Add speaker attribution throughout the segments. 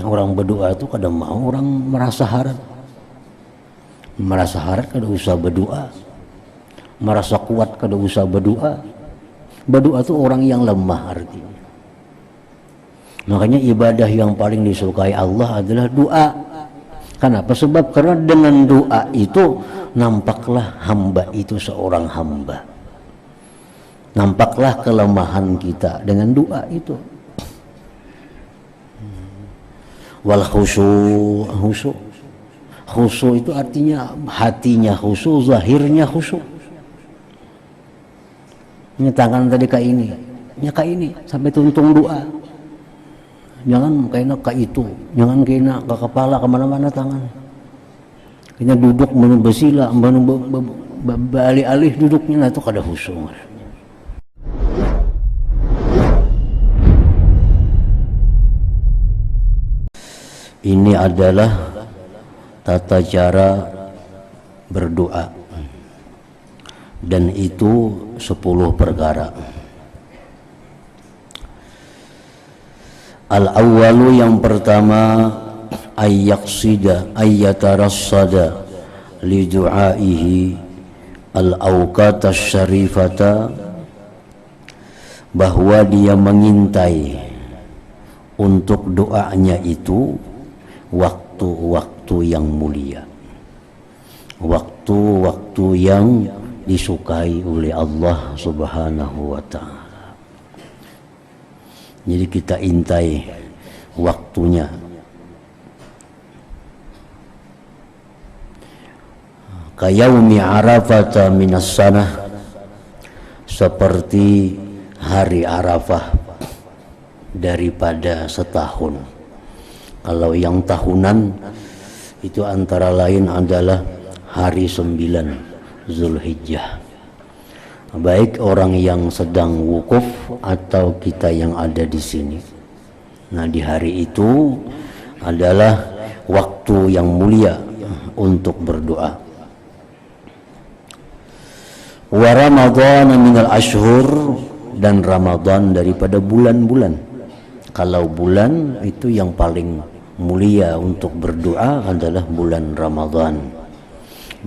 Speaker 1: Orang berdoa itu kadang mau orang merasa harat kada usah berdoa, merasa kuat kada usah berdoa. Berdoa itu orang yang lemah artinya. Makanya ibadah yang paling disukai Allah adalah doa. Kenapa? Sebab karena dengan doa itu nampaklah hamba itu seorang hamba, nampaklah kelemahan kita dengan doa itu. Wal khusyuk itu artinya hatinya khusyuk, zahirnya khusyuk. Ini tangan tadi kayak ini sampai tuntung doa. Jangan kena ke itu, jangan kena ke kepala, kemana-mana tangan. Kena duduk bersila, alih-alih duduknya, nah itu kada khusyuk. Ini adalah tata cara berdoa, dan itu 10 perkara. Al-awwalu, yang pertama, ayyatarassada li du'aihi al-awqata syarifata, bahwa dia mengintai untuk doanya itu waktu-waktu yang mulia, waktu-waktu yang disukai oleh Allah Subhanahu wa ta'ala. Jadi kita intai waktunya. Kayaumi Arafata minas sanah, seperti hari Arafah daripada setahun. Kalau yang tahunan itu antara lain adalah hari 9 Zulhijjah. Baik orang yang sedang wukuf atau kita yang ada di sini. Nah, di hari itu adalah waktu yang mulia untuk berdoa. Wa Ramadhan minal ashhur, dan Ramadan daripada bulan-bulan. Kalau bulan itu yang paling mulia untuk berdoa adalah bulan Ramadan,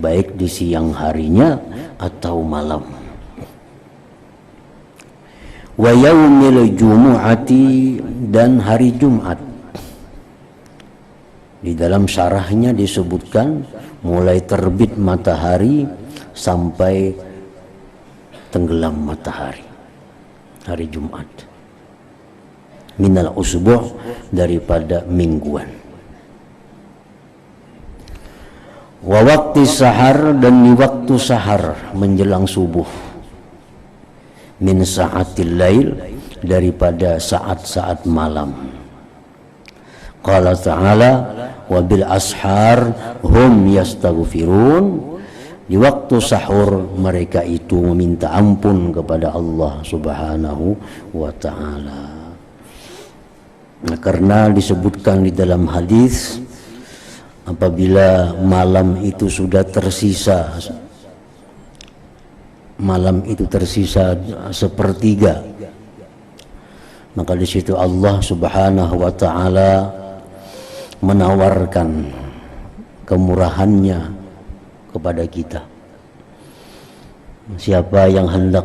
Speaker 1: baik di siang harinya atau malam. Wa yaumil jumu'ati, dan hari Jumat. Di dalam syarahnya disebutkan mulai terbit matahari sampai tenggelam matahari, hari Jumat. Minal usbu', daripada mingguan. Wa waqti sahar, dan di waktu sahar menjelang subuh. Min sa'atil lail, daripada saat-saat malam. Qala ta'ala wa bil ashar hum yastaghfirun, di waktu sahur mereka itu meminta ampun kepada Allah Subhanahu wa ta'ala. Nah, karena disebutkan di dalam hadis, apabila malam itu sudah tersisa, sepertiga, maka di situ Allah Subhanahu wa ta'ala menawarkan kemurahannya kepada kita. Siapa yang hendak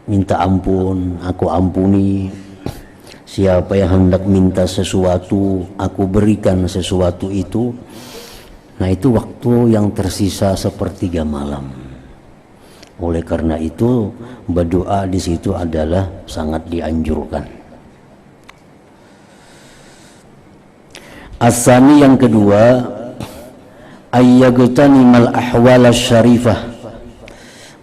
Speaker 1: minta ampun, aku ampuni. Siapa yang hendak minta sesuatu, aku berikan sesuatu itu. Nah, itu waktu yang tersisa sepertiga malam. Oleh karena itu, berdoa di situ adalah sangat dianjurkan. Asani, yang kedua, ayyaghtanimal ahwal syarifah,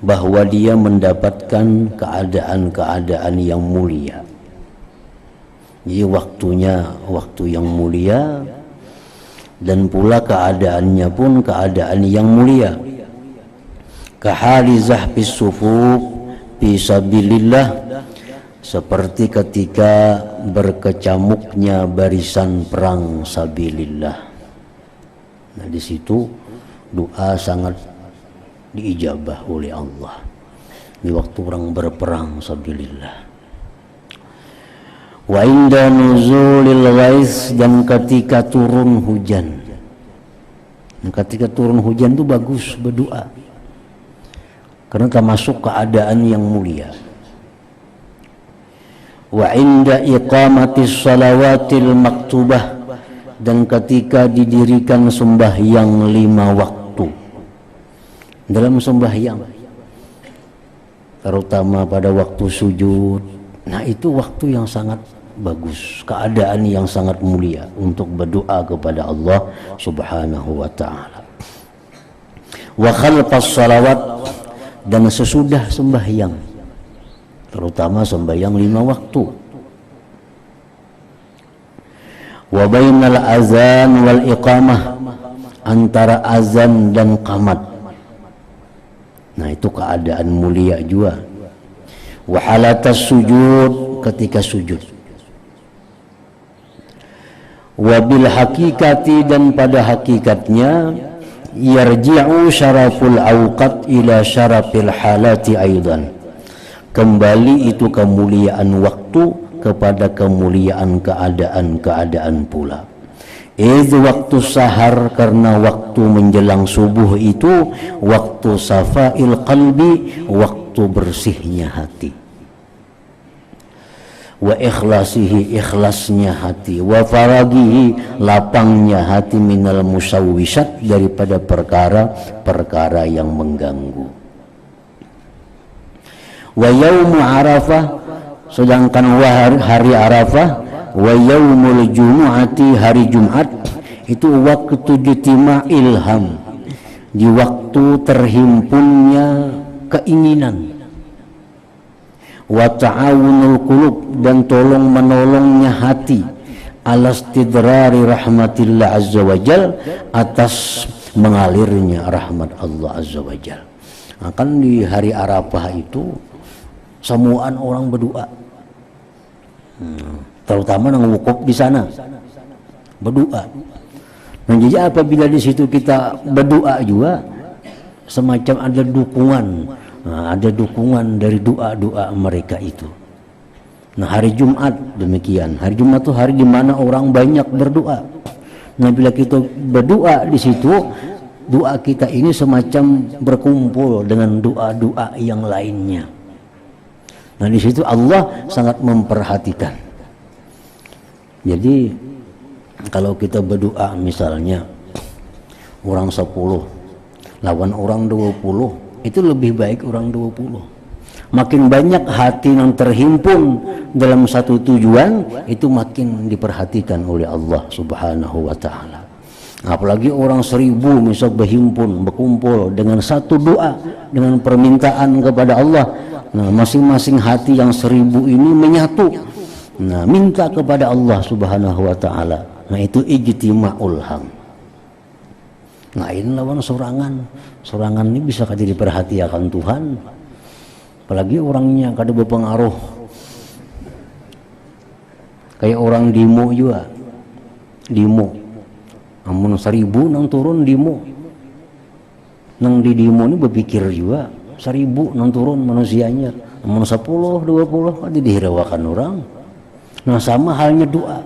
Speaker 1: bahwa dia mendapatkan keadaan-keadaan yang mulia. Jadi waktunya waktu yang mulia, dan pula keadaannya pun keadaan yang mulia. Kahali zahfis sufuq fi sabilillah, seperti ketika berkecamuknya barisan perang sabilillah. Nah, di situ doa sangat diijabah oleh Allah di waktu orang berperang sabilillah. Wa inda nuzulil ghais, dan ketika turun hujan. Ketika turun hujan itu bagus berdoa, karena termasuk keadaan yang mulia. Wa inda iqamatis salawatil maktubah, dan ketika didirikan sembahyang 5 waktu. Dalam sembahyang, terutama pada waktu sujud, nah itu waktu yang sangat bagus, keadaan yang sangat mulia untuk berdoa kepada Allah Subhanahu wa ta'ala. Wa khalfas salawat, dan sesudah sembahyang, terutama sembahyang 5 waktu. Wa bainal azan wal iqamah, antara azan dan qamat. Nah itu keadaan mulia juga. Wa halatas sujud, ketika sujud. Wa bil hakikati, dan pada hakikatnya, yarji'u syaraful awqat ila syarafil halati aidan, kembali itu kemuliaan waktu kepada kemuliaan keadaan-keadaan pula. Waktu sahar, karena waktu menjelang subuh itu waktu safail qalbi, waktu bersihnya hati. Wa ikhlasihi, ikhlasnya hati. Wa faragihi, lapangnya hati. Minal musawwisat, daripada perkara-perkara yang mengganggu. Wa yaumu arafah, sedangkan hari Arafah. Wa yaumul jumu'ati, hari Jumat, itu waktu jitima ilham, di waktu terhimpunnya keinginan. Wa ta'awunul qulub, dan tolong menolongnya hati, alastidrari rahmatillah azza wajal, atas mengalirnya rahmat Allah azza wajal. Akan di hari Arafah itu semuaan orang berdoa, terutama yang wukuf di sana berdoa. Nah, jadi apabila di situ kita berdoa juga, semacam ada dukungan. Nah, ada dukungan dari doa-doa mereka itu. Nah, hari Jumat demikian. Hari Jumat itu hari di mana orang banyak berdoa. Nah, bila kita berdoa di situ, doa kita ini semacam berkumpul dengan doa-doa yang lainnya. Nah, di situ Allah sangat memperhatikan. Jadi kalau kita berdoa misalnya orang 10 lawan orang 20, itu lebih baik orang 20. Makin banyak hati yang terhimpun dalam satu tujuan, itu makin diperhatikan oleh Allah Subhanahu wa ta'ala. Apalagi orang 1000 misal berhimpun, berkumpul dengan satu doa, dengan permintaan kepada Allah. Nah, masing-masing hati yang 1000 ini menyatu, nah minta kepada Allah Subhanahu wa ta'ala. Nah itu ijtima'ul ham. Lain lawan sorangan ini bisa kada diperhatikan Tuhan, apalagi orangnya kada berpengaruh. Kayak orang demo juga, demo amun 1000 nang turun demo, nang di demo ini berpikir juga 1000 nang turun manusianya, amun 10 20 kada dihirawakan orang. Nah sama halnya doa.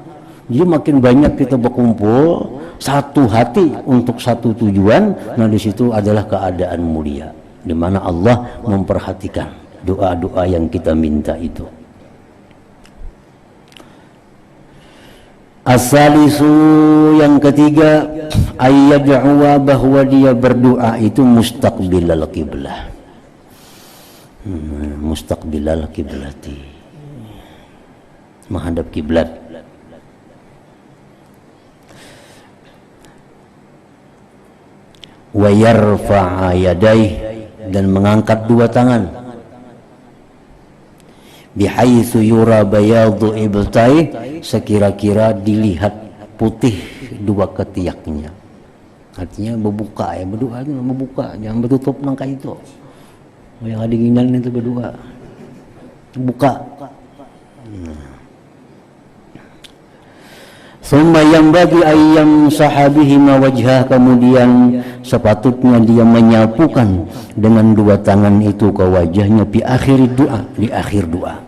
Speaker 1: Jadi makin banyak kita berkumpul satu hati untuk satu tujuan, nah di situ adalah keadaan mulia, di mana Allah memperhatikan doa-doa yang kita minta itu. As-salisu, yang ketiga, ayyad'uwa, bahwa dia berdoa itu mustaqbilal qiblah. Mustaqbilal qiblati, menghadap kiblat. Wa yarfa'a yadaih, dan mengangkat dua tangan. Bihaitsu yura bayadu ibtai, sekira-kira dilihat putih dua ketiaknya. Artinya berbuka ya, berdoa itu membuka, jangan bertutup nangka itu. Yang adinginan itu berdoa. Buka. Summa yanbaghi ayyam sahabihima wajhah, kemudian sepatutnya dia menyapukan dengan dua tangan itu ke wajahnya di akhir doa, di akhir doa.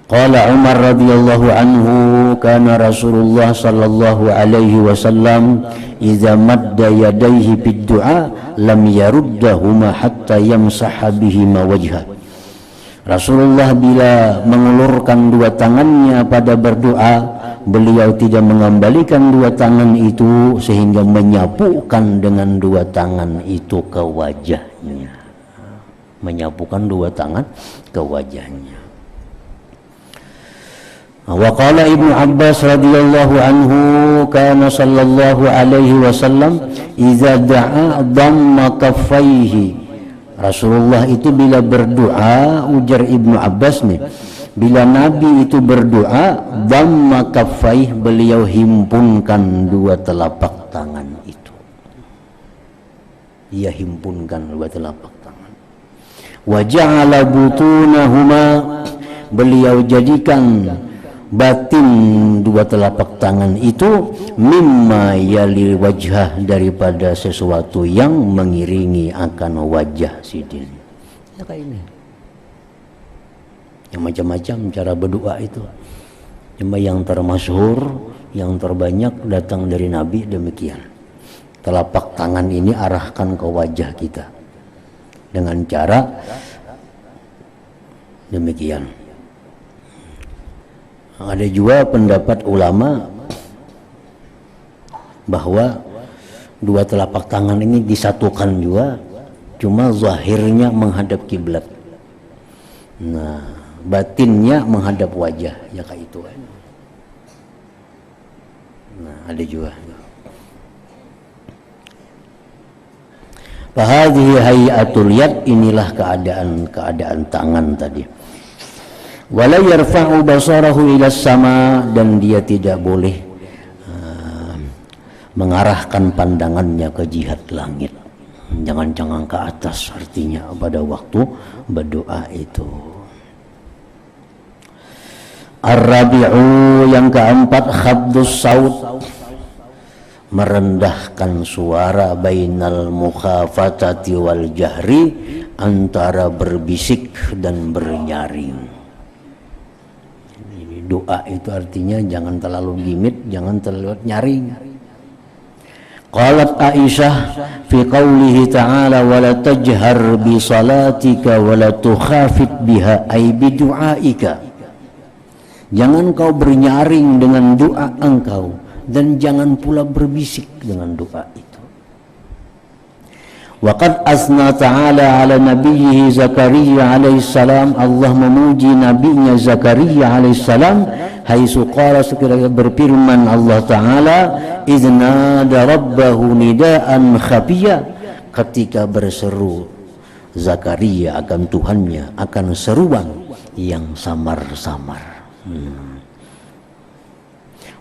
Speaker 1: Qala Umar radhiyallahu anhu kana Rasulullah sallallahu alaihi wasallam idza madda yadayhi bid du'a lam yaruddahuma hatta yamsaha bihima wajha. Rasulullah bila mengulurkan dua tangannya pada berdoa, beliau tidak mengembalikan dua tangan itu sehingga menyapukan dengan dua tangan itu ke wajahnya. Menyapukan dua tangan ke wajahnya. Wa qala Ibnu Abbas radhiyallahu anhu kana sallallahu alaihi wasallam idza da'a dhamma kaffaihi. Rasulullah itu bila berdoa, ujar Ibnu Abbas nih, bila Nabi itu berdoa, dhamma kaffaih, beliau himpunkan dua telapak tangan itu. Ia himpunkan dua telapak tangan. Wa ja'ala butunahuma, beliau jadikan batin dua telapak tangan itu mimma yali wajhah, daripada sesuatu yang mengiringi akan wajah sidin. Ya kayak ini. Yang macam-macam cara berdoa itu. Cuma yang termasyhur, yang terbanyak datang dari Nabi demikian. Telapak tangan ini arahkan ke wajah kita dengan cara demikian. Ada juga pendapat ulama bahwa dua telapak tangan ini disatukan juga, cuma zahirnya menghadap kiblat. Nah, batinnya menghadap wajah, ya kayak itu. Nah, ada juga. Fahadhihi hayatul yad, inilah keadaan tangan tadi. Wala yarfa'u basarahu ila sama, dan dia tidak boleh mengarahkan pandangannya ke jihad langit. Jangan-jangan ke atas, artinya pada waktu berdoa itu. Ar-rabi'u, yang keempat, khafdus saut, merendahkan suara, bainal mukhafatati wal jahri, antara berbisik dan bernyaring. Doa itu artinya jangan terlalu gimit, jangan terlalu nyaring. Qalat Aisyah fi qawlihi ta'ala wa la tajhar bi salatika wa la tukhafit biha ay bi du'aika. Jangan kau bernyaring dengan doa engkau, dan jangan pula berbisik dengan doa itu. Waqad asna ta'ala ala nabiyhi Zakaria alaihissalam, Allah memuji nabinya Zakaria alaihissalam, haitsu qala, sekiranya berfirman Allah Ta'ala, idna rabbahu nidaan khafiyya, ketika berseru Zakaria akan Tuhannya, akan seruan yang samar-samar.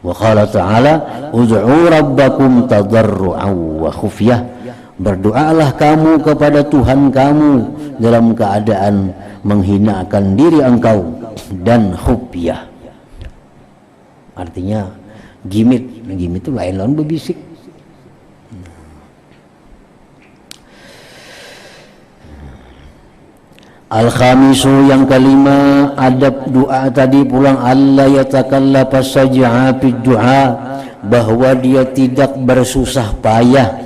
Speaker 1: Wa qala ta'ala ud'u rabbakum tadarru'an wa khufyah, berdoalah kamu kepada Tuhan kamu dalam keadaan menghinakan diri engkau dan khufyah, artinya gimit itu lain-lain berbisik. Al-khamisu, yang kelima, adab doa tadi pulang, alla yatakallafa saj'a fi du'a, bahwa dia tidak bersusah payah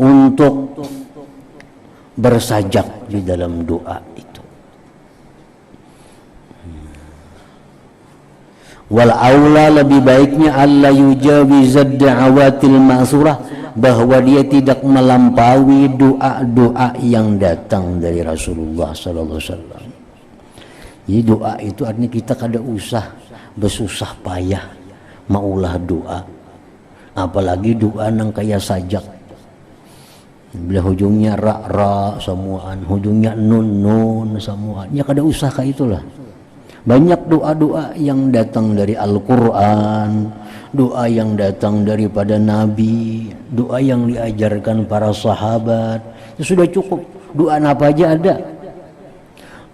Speaker 1: untuk bersajak di dalam doa itu. Wal aula, lebih baiknya alla yujawizad da'awatil ma'surah, bahwa dia tidak melampaui doa-doa yang datang dari Rasulullah sallallahu alaihi wasallam. Jadi doa itu artinya kita kada usah bersusah payah maulah doa, apalagi doa nang kaya sajak. Bila hujungnya ra semuaan, hujungnya nun semuaan, ya kada usah kayak itulah. Banyak doa-doa yang datang dari Al-Quran, doa yang datang daripada Nabi, doa yang diajarkan para sahabat, itu sudah cukup. Doa apa aja ada.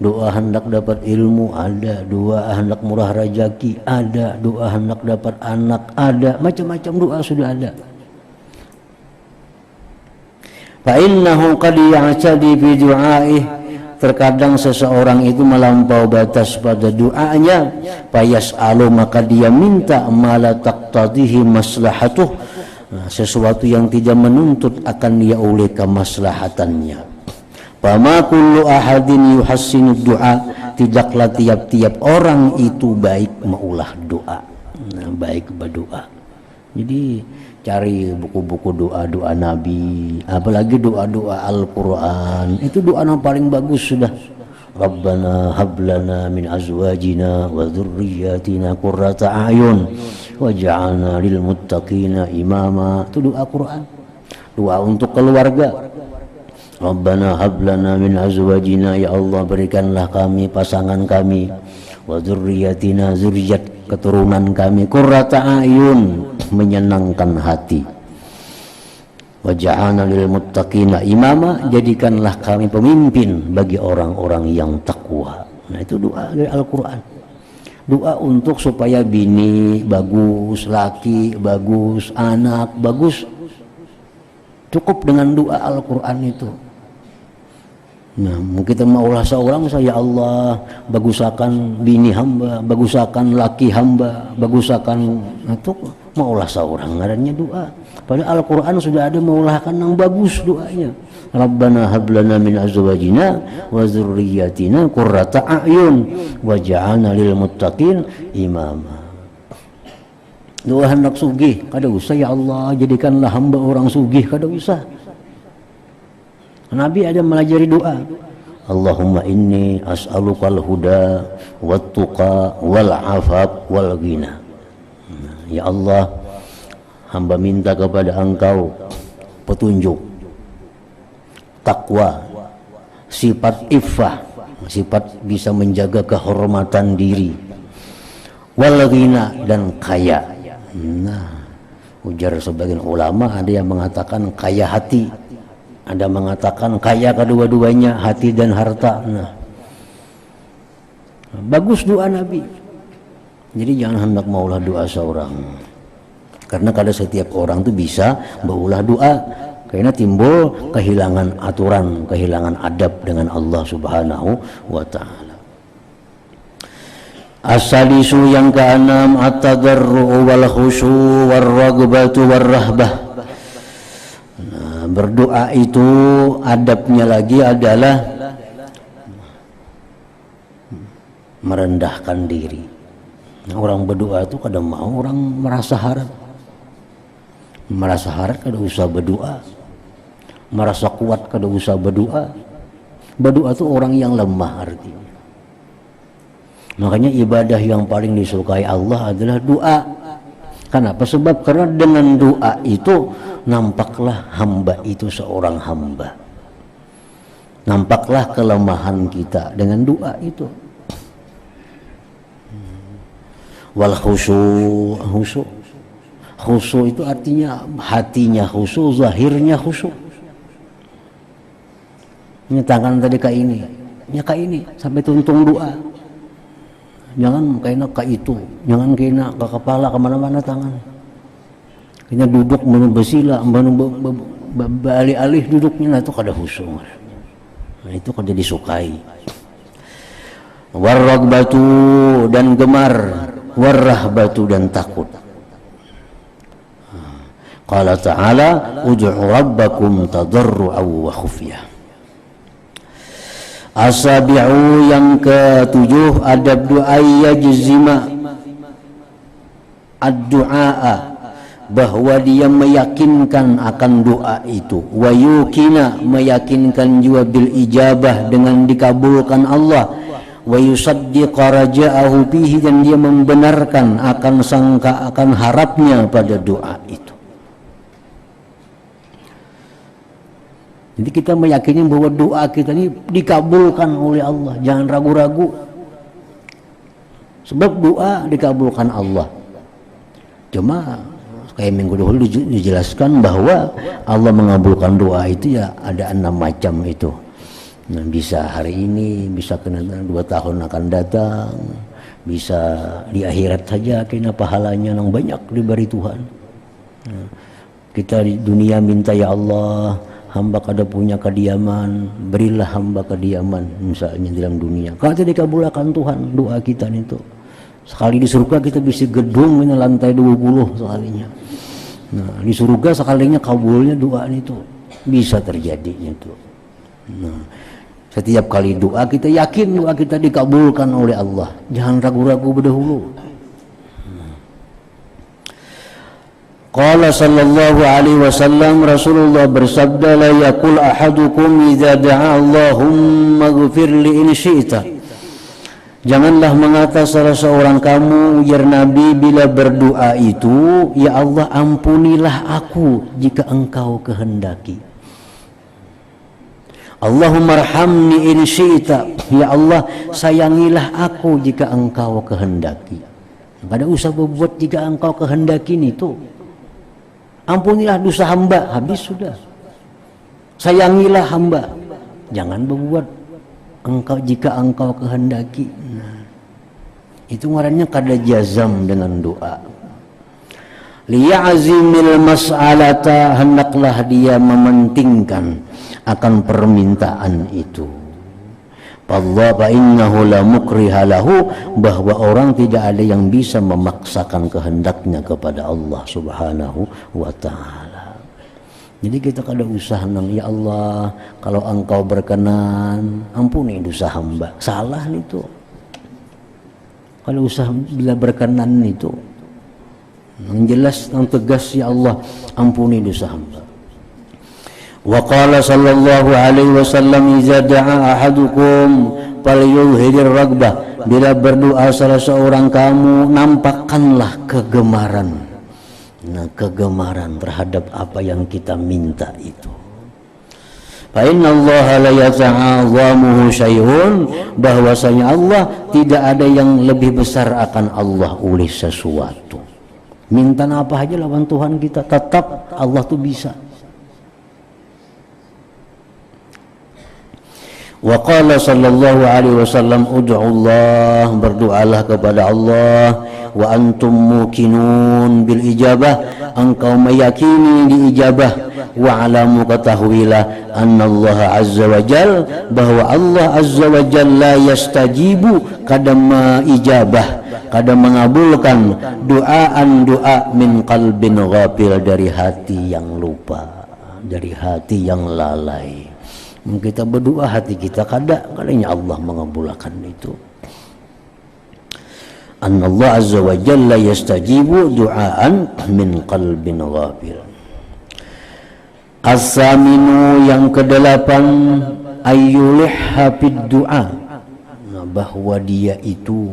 Speaker 1: Doa hendak dapat ilmu ada, doa hendak murah rezeki ada, doa hendak dapat anak ada, macam-macam doa sudah ada. Fa innahu qad ya'tadi fi du'aih, terkadang seseorang itu melampau batas pada doanya, fayas'alu maka dia minta mala taqtadihi maslahatuh, sesuatu yang tidak menuntut akan dia oleh kemaslahatannya. Fama kullu ahadin yuhassinu du'a, tidaklah tiap-tiap orang itu baik maulah doa. Baik berdoa. Jadi cari buku-buku doa-doa Nabi, apalagi doa-doa Al-Quran, itu doa yang paling bagus sudah. Rabbana hablana min azwajina wa dhurriyyatina qurrata a'yun waj'alna lil muttaqina imama. Itu doa Quran. Doa untuk keluarga. Rabbana hablana min azwajina, ya Allah berikanlah kami pasangan kami, wa dzurriyyatina zuriat keturunan kami, qurrata a'yun menyenangkan hati, waj'alna lil muttaqina imama, jadikanlah kami pemimpin bagi orang-orang yang takwa. Nah itu doa dari Al-Quran. Doa untuk supaya bini bagus, laki bagus, anak bagus, cukup dengan doa Al-Quran itu. Nah, kita maulah seorang, saya Allah bagusakan bini hamba, bagusakan laki hamba, bagusakan itu maulah seorang, ngarannya doa. Padahal Al-Quran sudah ada maulahkan yang bagus doanya. Rabbana hablana min azwajina wa dzurriyyatina qurrata a'yun waj'alna lil muttaqin imama. Doa hendak sugih kada usah, ya Allah jadikanlah hamba orang sugih, kada usah. Nabi ada melajari doa. Allahumma inni as'alukal huda wat tuqa wal afaf wal ghina. Ya Allah, hamba minta kepada Engkau petunjuk, takwa, sifat iffah, sifat bisa menjaga kehormatan diri, wal ghina dan kaya. Nah, ujar sebagian ulama ada yang mengatakan kaya hati, ada mengatakan kaya kedua-duanya, hati dan harta. Nah, bagus doa Nabi. Jadi jangan hendak maulah doa seorang, karena kada setiap orang tuh bisa maulah doa, karena timbul kehilangan aturan, kehilangan adab dengan Allah Subhanahu wa ta'ala. As-salisu yang keenam, at-tadarru wal khusyu' war ragbatu war rahbah. Berdoa itu adabnya lagi adalah merendahkan diri. Orang berdoa itu kadang mau orang merasa harap kada usah berdoa, merasa kuat kada usah berdoa. Berdoa itu orang yang lemah artinya. Makanya ibadah yang paling disukai Allah adalah doa. Kenapa? Sebab karena dengan doa itu nampaklah hamba itu seorang hamba. Nampaklah kelemahan kita dengan doa itu. Wal khusyu', khusyu' itu artinya hatinya khusyu', zahirnya khusyu'. Ini tangan tadi kayak ini, ya kayak ini sampai tuntung doa. Jangan kena ke itu, jangan kena ke kepala, kemana-mana tangan. Kena duduk menu besila, menu alih-alih duduknya, nah itu kada khusyuk. Nah itu kada disukai. Warragbatu dan gemar, warrahbatu dan takut. Qala ta'ala ud'u rabbakum tadarru'an wa khufyah. Asabi'u yang ketujuh, adab doa yajzima ad-du'a, bahwa dia meyakinkan akan doa itu, wa yukina meyakinkan juga bil ijabah dengan dikabulkan Allah, wa yusaddiqa raja'ahu bihi dan dia membenarkan akan sangka akan harapnya pada doa itu. Jadi kita meyakini bahwa doa kita ini dikabulkan oleh Allah, jangan ragu-ragu. Sebab doa dikabulkan Allah. Cuma kayak minggu dahulu dijelaskan bahwa Allah mengabulkan doa itu ya ada 6 macam itu. Nah, bisa hari ini, bisa kena 2 tahun akan datang, bisa di akhirat saja kena pahalanya yang banyak diberi Tuhan. Nah, kita di dunia minta ya Allah hamba kada punya kediaman, berilah hamba kediaman misalnya dalam dunia. Kalau tidak dikabulkan Tuhan doa kita itu. Sekali di surga kita bisa gedung ini lantai 20 sekalinya. Nah, di surga sekalinya kabulnya doa itu bisa terjadi itu. Nah, setiap kali doa kita yakin doa kita dikabulkan oleh Allah. Jangan ragu-ragu berdahulu. Qala sallallahu alaihi wasallam, Rasulullah bersabda, la yaqul ahadukum idza da'a Allahumma ighfir li in syi'ta. Janganlah mengata salah seorang kamu, ujar Nabi, bila berdoa itu, ya Allah ampunilah aku jika engkau kehendaki. Allahumma arhamni in syi'ta, ya Allah sayangilah aku jika engkau kehendaki. Kada usah berbuat jika engkau kehendaki itu. Ampunilah dosa hamba, habis sudah. Sayangilah hamba, jangan berbuat engkau jika engkau kehendaki. Nah, itu ngarannya kada jazam dengan doa. Liya'zimil mas'alata, hendaklah dia mementingkan akan permintaan itu. Allah fa innahu la mukriha lahu, bahwa orang tidak ada yang bisa memaksakan kehendaknya kepada Allah Subhanahu wa taala. Jadi kita kada usah nang, ya Allah kalau engkau berkenan ampuni dosa hamba. Salah itu. Kalau usah bila berkenan itu. Yang jelas, yang tegas, ya Allah ampuni dosa hamba. Wa qala sallallahu alaihi wasallam, idza da'a ahadukum falyuzhirir ragbah. Bila berdoa salah seorang kamu, nampakkanlah kegemaran. Nah, kegemaran terhadap apa yang kita minta itu. Fa innallaha la yata'azamuhu syai'un, bahwasanya Allah tidak ada yang lebih besar akan Allah oleh sesuatu. Minta apa aja lawan Tuhan kita, tetap Allah tuh bisa. Wa qala sallallahu alaihi wasallam, ud'ullah, berdoalah kepada Allah, wa antum muqinun bil ijabah, engkau meyakini diijabah, wa alamu, ketahuilah, annallaha azza wa jal, bahwa Allah azza wa jalla yastajibu, kadang ijabah, kadang mengabulkan doaan doa min qalbin ghafil, dari hati yang lupa, dari hati yang lalai. Kita berdoa hati kita kadangnya Allah mengabulkan itu. Annallahu azza wa jalla yastajibu du'aan min qalbin ghafil. As-saminu, yang kedelapan, ayyulihha fid du'a, bahwa dia itu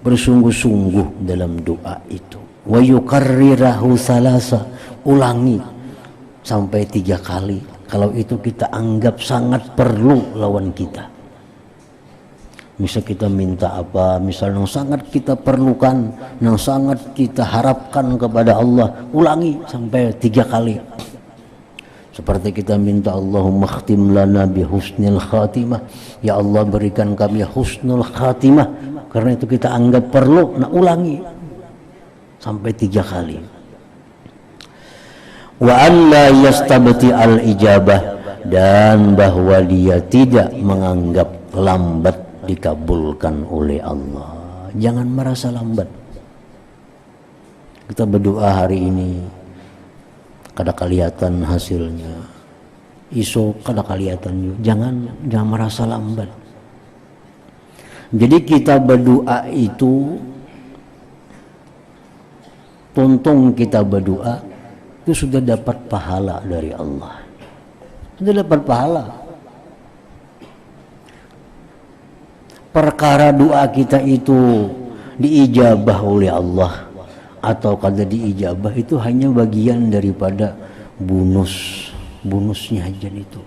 Speaker 1: bersungguh-sungguh dalam doa itu. Wa yukarrirahu salasa, ulangi sampai 3 kali. Kalau itu kita anggap sangat perlu lawan kita. Misal kita minta apa, misal yang sangat kita perlukan, yang sangat kita harapkan kepada Allah, ulangi sampai 3 kali. Seperti kita minta Allahumma khtim lana bi husnil khatimah, ya Allah berikan kami husnul khatimah, karena itu kita anggap perlu. Nah, ulangi sampai 3 kali. Wa an la yastabti al ijabah, dan bahwa dia tidak menganggap lambat dikabulkan oleh Allah. Jangan merasa lambat. Kita berdoa hari ini kada kelihatan hasilnya, iso kada kelihatan. Jangan merasa lambat. Jadi kita berdoa itu, tuntung kita berdoa itu sudah dapat pahala dari Allah. Sudah dapat pahala. Perkara doa kita itu diijabah oleh Allah atau kada diijabah, itu hanya bagian daripada bonusnya aja itu.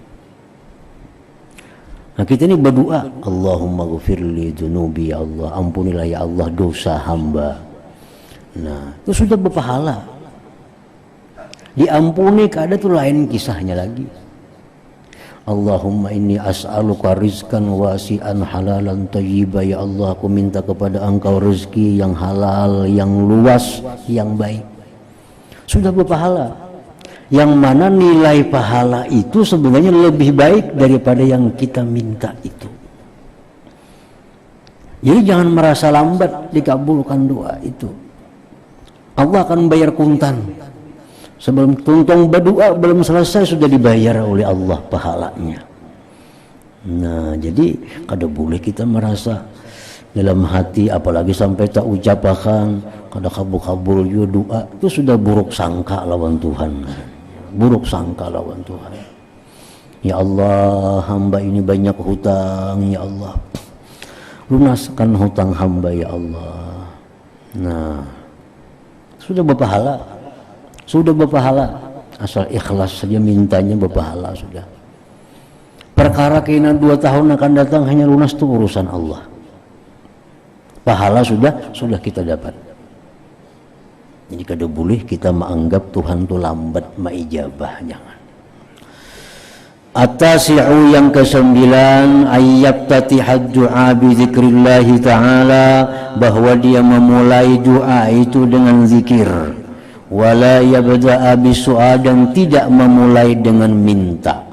Speaker 1: Nah, kita ini berdoa, Allahumma ghfirli dzunubi, ya Allah ampunilah ya Allah dosa hamba. Nah, itu sudah berpahala. Diampuni kada itu lain kisahnya lagi. Allahumma inni as'aluka rizqan wasi'an halalan thayyiba, ya Allah aku minta kepada engkau rezeki yang halal, yang luas, yang baik. Sudah berpahala. yang mana nilai pahala itu sebenarnya lebih baik daripada yang kita minta itu. Jadi jangan merasa lambat dikabulkan doa itu. Allah akan bayar kuntan. Sebelum tuntung berdoa belum selesai sudah dibayar oleh Allah pahalanya. Nah, jadi kada boleh kita merasa dalam hati, apalagi sampai tak ucapakan kada kabul-kabul juga doa, itu sudah buruk sangka lawan Tuhan. Buruk sangka lawan Tuhan. Ya Allah, hamba ini banyak hutang, ya Allah, lunaskan hutang hamba ya Allah. Nah, sudah berpahala, asal ikhlas saja mintanya berpahala sudah. Perkara kena 2 tahun akan datang hanya lunas itu urusan Allah. Pahala sudah kita dapat. Jadi kada boleh kita menganggap Tuhan itu lambat maijabah, jangan. At-tasi'u yang ke-9 ayyabtatihad du'a bi dzikrillah ta'ala, bahwa dia memulai doa itu dengan zikir. Wala yabda'a bisu'a, dan tidak memulai dengan minta.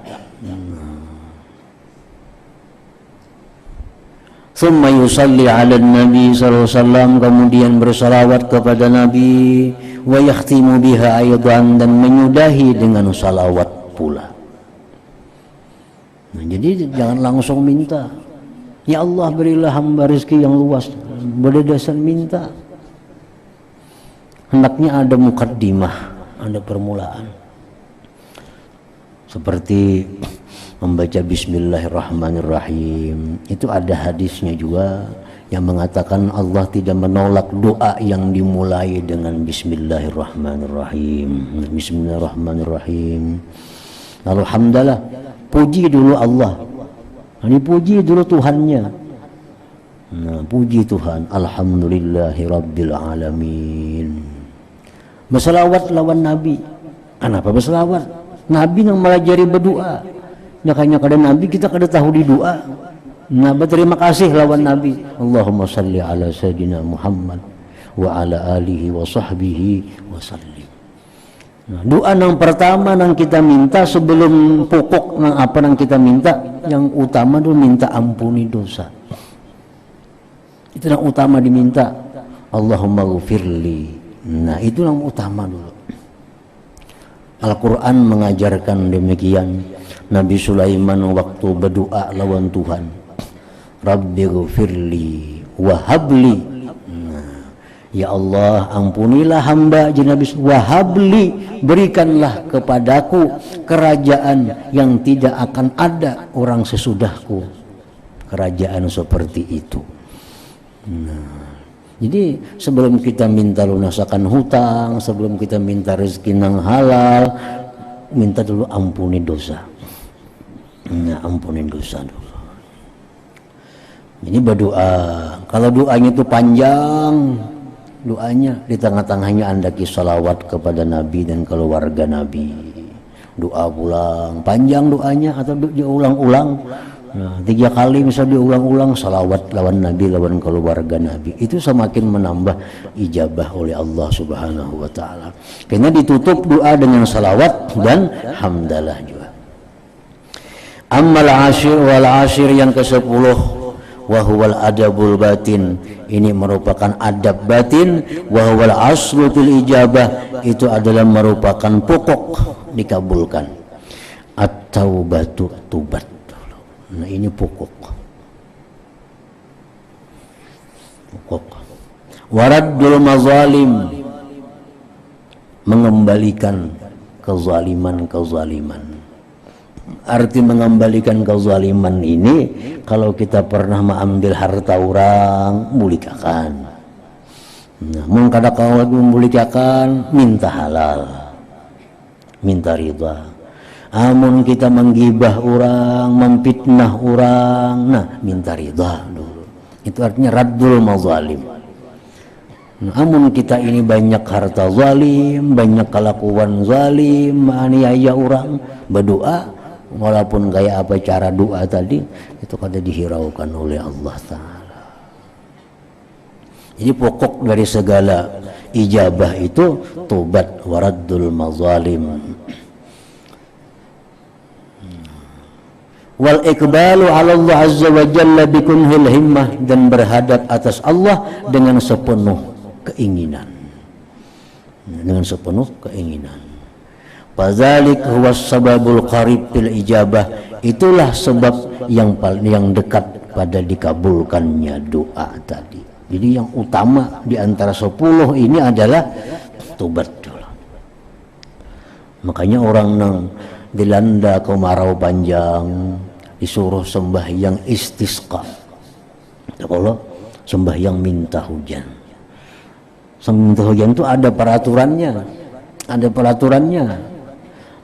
Speaker 1: Thumma yusalli ala nabi sallallahu alaihi wasallam, kemudian bersalawat kepada Nabi, wa yakhtimu biha aidan, dan menyudahi dengan salawat pula. Nah, jadi jangan langsung minta, ya Allah berilah hamba rezeki yang luas, berdasar minta. Hendaknya ada mukaddimah, ada permulaan. Seperti membaca Bismillahirrahmanirrahim, itu ada hadisnya juga yang mengatakan Allah tidak menolak doa yang dimulai dengan Bismillahirrahmanirrahim. Bismillahirrahmanirrahim. Lalu hamdalah, puji dulu Allah, ini puji dulu Tuhannya. Nah, puji Tuhan, alhamdulillahirabbil alamin. Berselawat lawan Nabi. Kenapa berselawat? Nabi yang melajari berdoa. Makanya kada Nabi kita kada tahu di doa. Nah, berterima kasih lawan Nabi. Allahumma salli ala sayyidina Muhammad wa ala alihi wa sahbihi wa sallim. Nah, doa yang pertama yang kita minta sebelum pokok yang apa yang kita minta, yang utama dulu minta ampuni dosa. Itu yang utama diminta. Allahumma ghfirli. Nah, itu yang utama dulu. Al-Quran mengajarkan demikian. Nabi Sulaiman waktu berdoa lawan Tuhan, Rabbi ghfirli wahabli. Nah, ya Allah ampunilah hamba Nabi, wahabli, berikanlah kepadaku kerajaan yang tidak akan ada orang sesudahku, kerajaan seperti itu. Nah, jadi sebelum kita minta lunasakan hutang, sebelum kita minta rezeki yang halal, minta dulu ampuni dosa. Nah, ampunin dosa dulu. Ini berdoa. Kalau doanya itu panjang, doanya di tengah-tengahnya andaki salawat kepada Nabi dan keluarga Nabi. Doa pulang, panjang doanya atau diulang-ulang. Nah, 3 kali misal diulang-ulang salawat lawan Nabi, lawan keluarga Nabi. Itu semakin menambah ijabah oleh Allah Subhanahu wa taala. Karena ditutup doa dengan salawat dan hamdalah juga. Ammal ashir wal ashir yang ke-10, wa huwal adabul batin, ini merupakan adab batin. Wa huwal aslu fil ijabah, itu adalah merupakan pokok dikabulkan. At-taubatu, tubat. Nah, ini pokok. Waraddul mazalim, mengembalikan kezaliman. Arti mengembalikan kezaliman ini, kalau kita pernah mengambil harta orang, mulikakan. Nah, mungkin kalau lagi memulikakan, minta halal, minta ridha. Amun kita menggibah orang, memfitnah orang, nah minta ridha dulu. Itu artinya raddul mazalim. Nah, amun kita ini banyak harta zalim, banyak kelakuan zalim, menganiaya orang, berdoa, walaupun kayak apa cara doa tadi, itu kada dihiraukan oleh Allah Ta'ala. Jadi pokok dari segala ijabah itu tobat, waraddul mazalim. wal iqbalu 'ala Allah azza wa jalla bikunhil himmah, dan berhadap atas Allah dengan sepenuh keinginan. Dengan sepenuh keinginan. Fadzalik huwa sababul qarib fil ijabah, itulah sebab yang dekat pada dikabulkannya doa tadi. Jadi yang utama di antara 10 ini adalah tobat dulu. Makanya orang nang dilanda kemarau panjang disuruh sembahyang istisqa. Kalau sembahyang minta hujan. Minta hujan itu ada peraturannya. Ada peraturannya.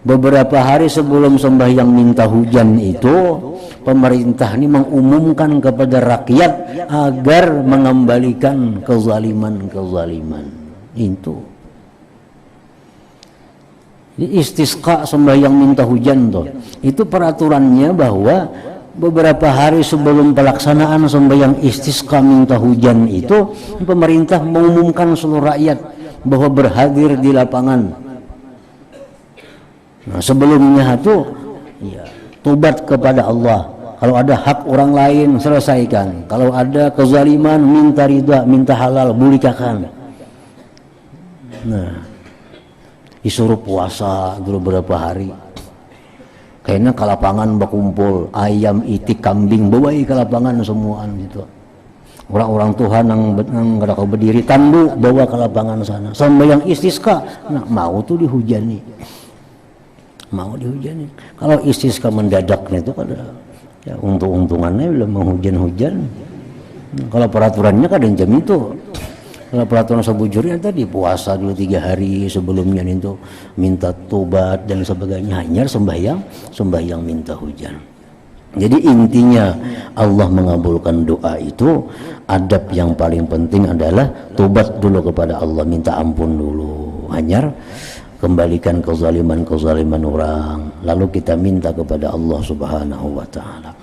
Speaker 1: Beberapa hari sebelum sembahyang minta hujan itu, pemerintah ini mengumumkan kepada rakyat agar mengembalikan kezaliman-kezaliman. Itu. Istisqa, sembahyang minta hujan tuh. Itu peraturannya bahwa beberapa hari sebelum pelaksanaan sembahyang istisqa minta hujan itu, pemerintah mengumumkan seluruh rakyat bahwa berhadir di lapangan. Nah, sebelumnya itu ya, tobat kepada Allah. Kalau ada hak orang lain selesaikan. Kalau ada kezaliman minta ridha, minta halal, bulikakan. Nah, disuruh puasa dulu beberapa hari. Kayaknya ke lapangan berkumpul ayam, itik, kambing, bawa ke lapangan semuaan gitu. Orang-orang Tuhan yang kada kau berdiri tanduk bawa ke lapangan sana. Sembahyang istisqa, nah mau tuh dihujani. Mau dihujani. Kalau istisqa mendadaknya itu kada ya untung-untungannya belum menghujan-hujan. Kalau peraturannya kadang jam itu. Kalau peraturan sebujurnya tadi puasa dulu 3 hari sebelumnya itu minta tobat dan sebagainya, hanya sembahyang minta hujan. Jadi intinya Allah mengabulkan doa itu, adab yang paling penting adalah tobat dulu kepada Allah, minta ampun dulu, hanya kembalikan kezaliman-kezaliman orang, lalu kita minta kepada Allah Subhanahu wa taala.